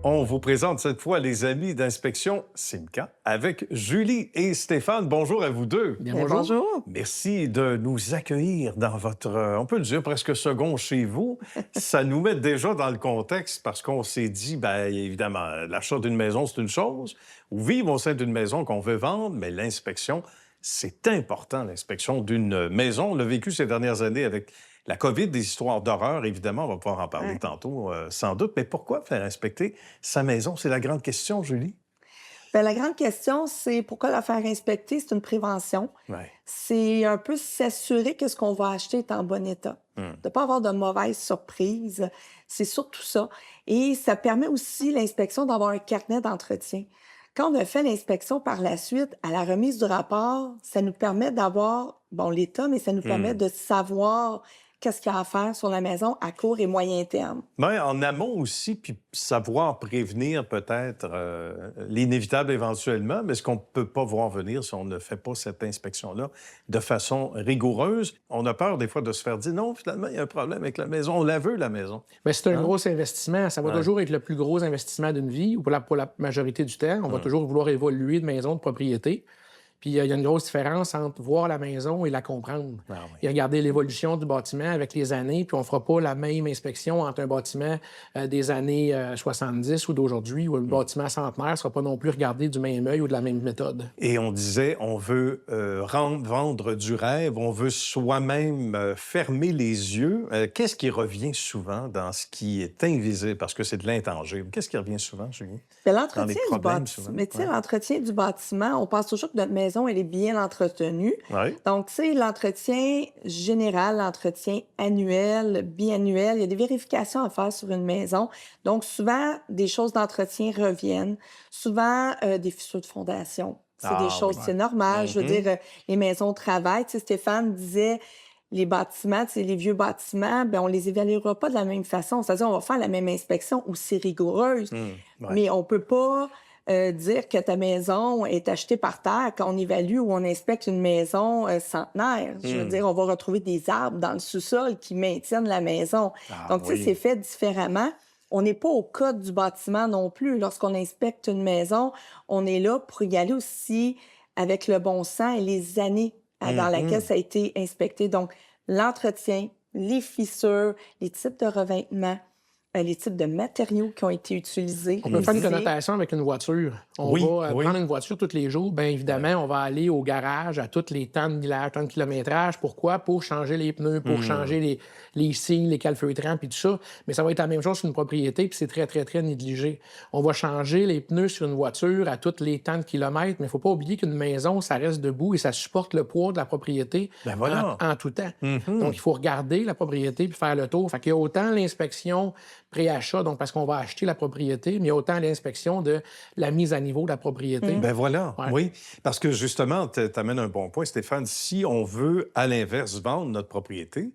On vous présente cette fois les amis d'inspection Simca avec Julie et Stéphane. Bonjour à vous deux. Bien, Bien, bonjour. bonjour. Merci de nous accueillir dans votre, on peut le dire, presque second chez vous. Ça nous met déjà dans le contexte parce qu'on s'est dit, bien évidemment, l'achat d'une maison, c'est une chose, ou vivre au sein d'une maison qu'on veut vendre, mais l'inspection, c'est important, l'inspection d'une maison. On l'a vécu ces dernières années avec la COVID, des histoires d'horreur, évidemment, on va pouvoir en parler Ouais. tantôt, sans doute. Mais pourquoi faire inspecter sa maison? C'est la grande question, Julie. Bien, la grande question, c'est pourquoi la faire inspecter? C'est une prévention. Oui. C'est un peu s'assurer que ce qu'on va acheter est en bon état. De ne pas avoir de mauvaises surprises. C'est surtout ça. Et ça permet aussi l'inspection d'avoir un carnet d'entretien. Quand on a fait l'inspection par la suite, à la remise du rapport, ça nous permet d'avoir, bon, l'état, mais ça nous permet de savoir qu'est-ce qu'il y a à faire sur la maison à court et moyen terme. Ben, en amont aussi, puis savoir prévenir peut-être l'inévitable éventuellement, mais ce qu'on ne peut pas voir venir si on ne fait pas cette inspection-là de façon rigoureuse. On a peur des fois de se faire dire non, finalement, il y a un problème avec la maison. On la veut, la maison. Bien, c'est un Hein? gros investissement. Ça va Ouais. toujours être le plus gros investissement d'une vie, ou pour la majorité du temps. On va toujours vouloir évoluer de maison, de propriété. Puis, il y a une grosse différence entre voir la maison et la comprendre. Ah oui. Et regarder l'évolution du bâtiment avec les années, puis on ne fera pas la même inspection entre un bâtiment des années 70 ou d'aujourd'hui, ou un bâtiment centenaire ne sera pas non plus regardé du même œil ou de la même méthode. Et on disait, on veut vendre du rêve, on veut soi-même fermer les yeux. Qu'est-ce qui revient souvent dans ce qui est invisible? Parce que c'est de l'intangible. Qu'est-ce qui revient souvent, Julie? Mais Dans les l'entretien du problèmes, bâtiment, souvent. mais tu sais, Ouais. l'entretien du bâtiment, on pense toujours que notre maison, elle est bien entretenue. Oui. Donc, tu sais, l'entretien général, l'entretien annuel, biannuel, il y a des vérifications à faire sur une maison. Donc, souvent, des choses d'entretien reviennent. Souvent, des fissures de fondation. C'est des Ah choses, oui. c'est normal. Je veux dire, les maisons de travail, tu sais, Stéphane disait, les bâtiments, tu sais, les vieux bâtiments, ben on les évaluera pas de la même façon. C'est-à-dire, on va faire la même inspection aussi rigoureuse, Ouais. mais on peut pas dire que ta maison est achetée par terre quand on évalue ou on inspecte une maison centenaire. Je veux dire, on va retrouver des arbres dans le sous-sol qui maintiennent la maison. Ah Donc, tu sais, oui. c'est fait différemment. On n'est pas au code du bâtiment non plus. Lorsqu'on inspecte une maison, on est là pour y aller aussi avec le bon sens et les années dans lesquelles ça a été inspecté. Donc, l'entretien, les fissures, les types de revêtements, les types de matériaux qui ont été utilisés. On peut faire une aussi. connotation avec une voiture. On Oui, va oui. prendre une voiture tous les jours. Bien évidemment, on va aller au garage à tous les temps de millage, temps de kilométrage. Pourquoi? Pour changer les pneus, pour changer les signes, les calfeutrants, puis tout ça. Mais ça va être la même chose sur une propriété, puis c'est très, très, très négligé. On va changer les pneus sur une voiture à tous les temps de kilomètres, mais il ne faut pas oublier qu'une maison, ça reste debout et ça supporte le poids de la propriété Ben voilà. en tout temps. Donc, il faut regarder la propriété puis faire le tour. Fait qu'il y a autant l'inspection pré-achat, donc parce qu'on va acheter la propriété, mais il y a autant l'inspection de la mise à niveau de la propriété. Ben voilà, Ouais. oui. Parce que justement, tu amènes un bon point, Stéphane. Si on veut, à l'inverse, vendre notre propriété,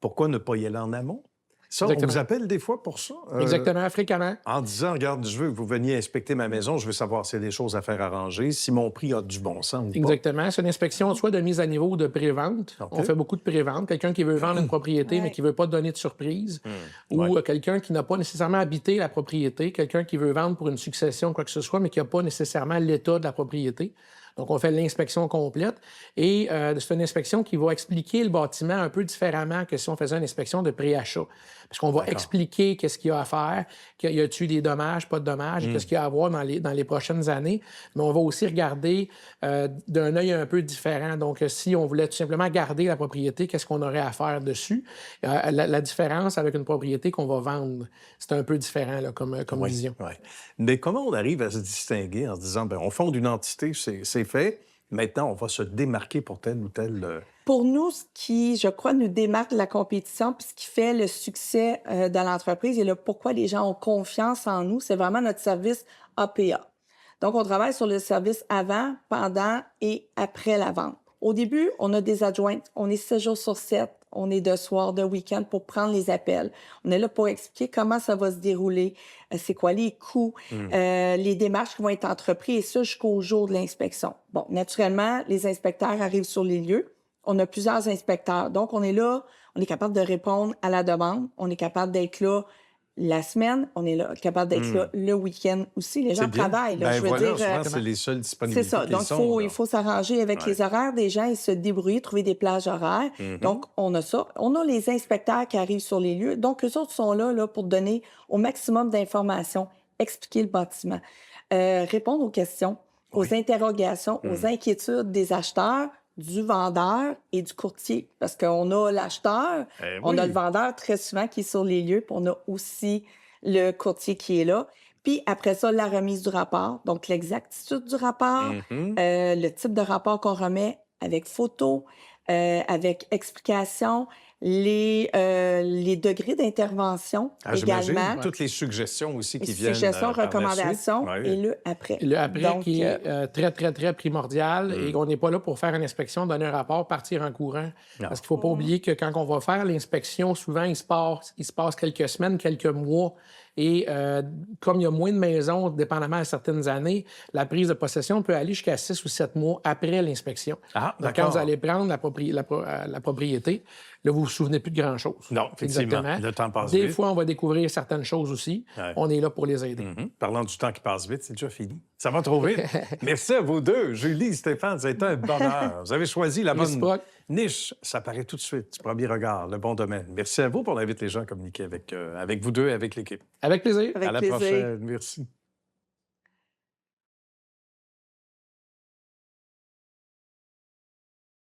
pourquoi ne pas y aller en amont? Ça, on Exactement. vous appelle des fois pour ça? Exactement, fréquemment. En disant, regarde, je veux que vous veniez inspecter ma maison, je veux savoir s'il y a des choses à faire arranger, si mon prix a du bon sens ou pas. Exactement. C'est une inspection soit de mise à niveau ou de pré-vente. OK. On fait beaucoup de pré-vente. Quelqu'un qui veut vendre une propriété, Ouais. mais qui ne veut pas donner de surprise. Ou Ouais. quelqu'un qui n'a pas nécessairement habité la propriété. Quelqu'un qui veut vendre pour une succession, quoi que ce soit, mais qui n'a pas nécessairement l'état de la propriété. Donc, on fait l'inspection complète. Et c'est une inspection qui va expliquer le bâtiment un peu différemment que si on faisait une inspection de pré-achat. Parce qu'on va expliquer qu'est-ce qu'il y a à faire, qu'il y a-t-il des dommages, pas de dommages, et qu'est-ce qu'il y a à voir dans les prochaines années. Mais on va aussi regarder d'un œil un peu différent. Donc, si on voulait tout simplement garder la propriété, qu'est-ce qu'on aurait à faire dessus? La différence avec une propriété qu'on va vendre, c'est un peu différent là, comme Oui, vision. oui. Mais comment on arrive à se distinguer en se disant, ben, on fonde une entité, c'est fait, maintenant, on va se démarquer pour tel ou tel... Pour nous, ce qui, je crois, nous démarque de la compétition, puis ce qui fait le succès de l'entreprise et le pourquoi les gens ont confiance en nous, c'est vraiment notre service APA. Donc, on travaille sur le service avant, pendant et après la vente. Au début, on a des adjointes. On est 7 jours sur 7. On est de soir, de week-end pour prendre les appels. On est là pour expliquer comment ça va se dérouler, c'est quoi les coûts, les démarches qui vont être entreprises, et ça jusqu'au jour de l'inspection. Bon, naturellement, les inspecteurs arrivent sur les lieux. On a plusieurs inspecteurs. Donc, on est là, on est capable de répondre à la demande. On est capable d'être là la semaine, on est là, capable d'être là le week-end aussi. Les gens C'est bien. travaillent, là, Ben je veux voilà, dire. souvent, c'est les seules C'est disponibilités ça. qu'ils Donc, sont, il là. faut s'arranger avec Ouais. les horaires des gens et se débrouiller, trouver des plages horaires. Donc, on a ça. On a les inspecteurs qui arrivent sur les lieux. Donc, eux autres sont là, pour donner au maximum d'informations, expliquer le bâtiment, répondre aux questions, aux interrogations, aux inquiétudes des acheteurs, du vendeur et du courtier. Parce qu'on a l'acheteur, on a le vendeur très souvent qui est sur les lieux, puis on a aussi le courtier qui est là. Puis après ça, la remise du rapport, donc l'exactitude du rapport, le type de rapport qu'on remet avec photo, avec explication, les degrés d'intervention Ah, j'imagine. également, Toutes les suggestions aussi qui les viennent suggestions, par la suite. recommandations Ouais. et le après. Le après Donc, qui est très, très, très primordial et on n'est pas là pour faire une inspection, donner un rapport, partir en courant. Non. Parce qu'il ne faut pas oublier que quand on va faire l'inspection, souvent, il se passe quelques semaines, quelques mois. Et comme il y a moins de maisons, dépendamment de certaines années, la prise de possession peut aller jusqu'à 6 ou 7 mois après l'inspection. Ah, Donc, d'accord. quand vous allez prendre la propriété, là, vous ne vous souvenez plus de grand-chose. Non, effectivement. Exactement. Le temps passe Des vite. fois, on va découvrir certaines choses aussi. Ouais. On est là pour les aider. Parlant du temps qui passe vite, c'est déjà fini. Ça va trop vite. Merci à vous deux, Julie, Stéphane, ça a été un bonheur. Vous avez choisi la bonne Réciproque. niche. Ça paraît tout de suite, du premier regard, le bon domaine. Merci à vous. On invite les gens à communiquer avec vous deux et avec l'équipe. Avec plaisir. avec À la plaisir. prochaine. Merci.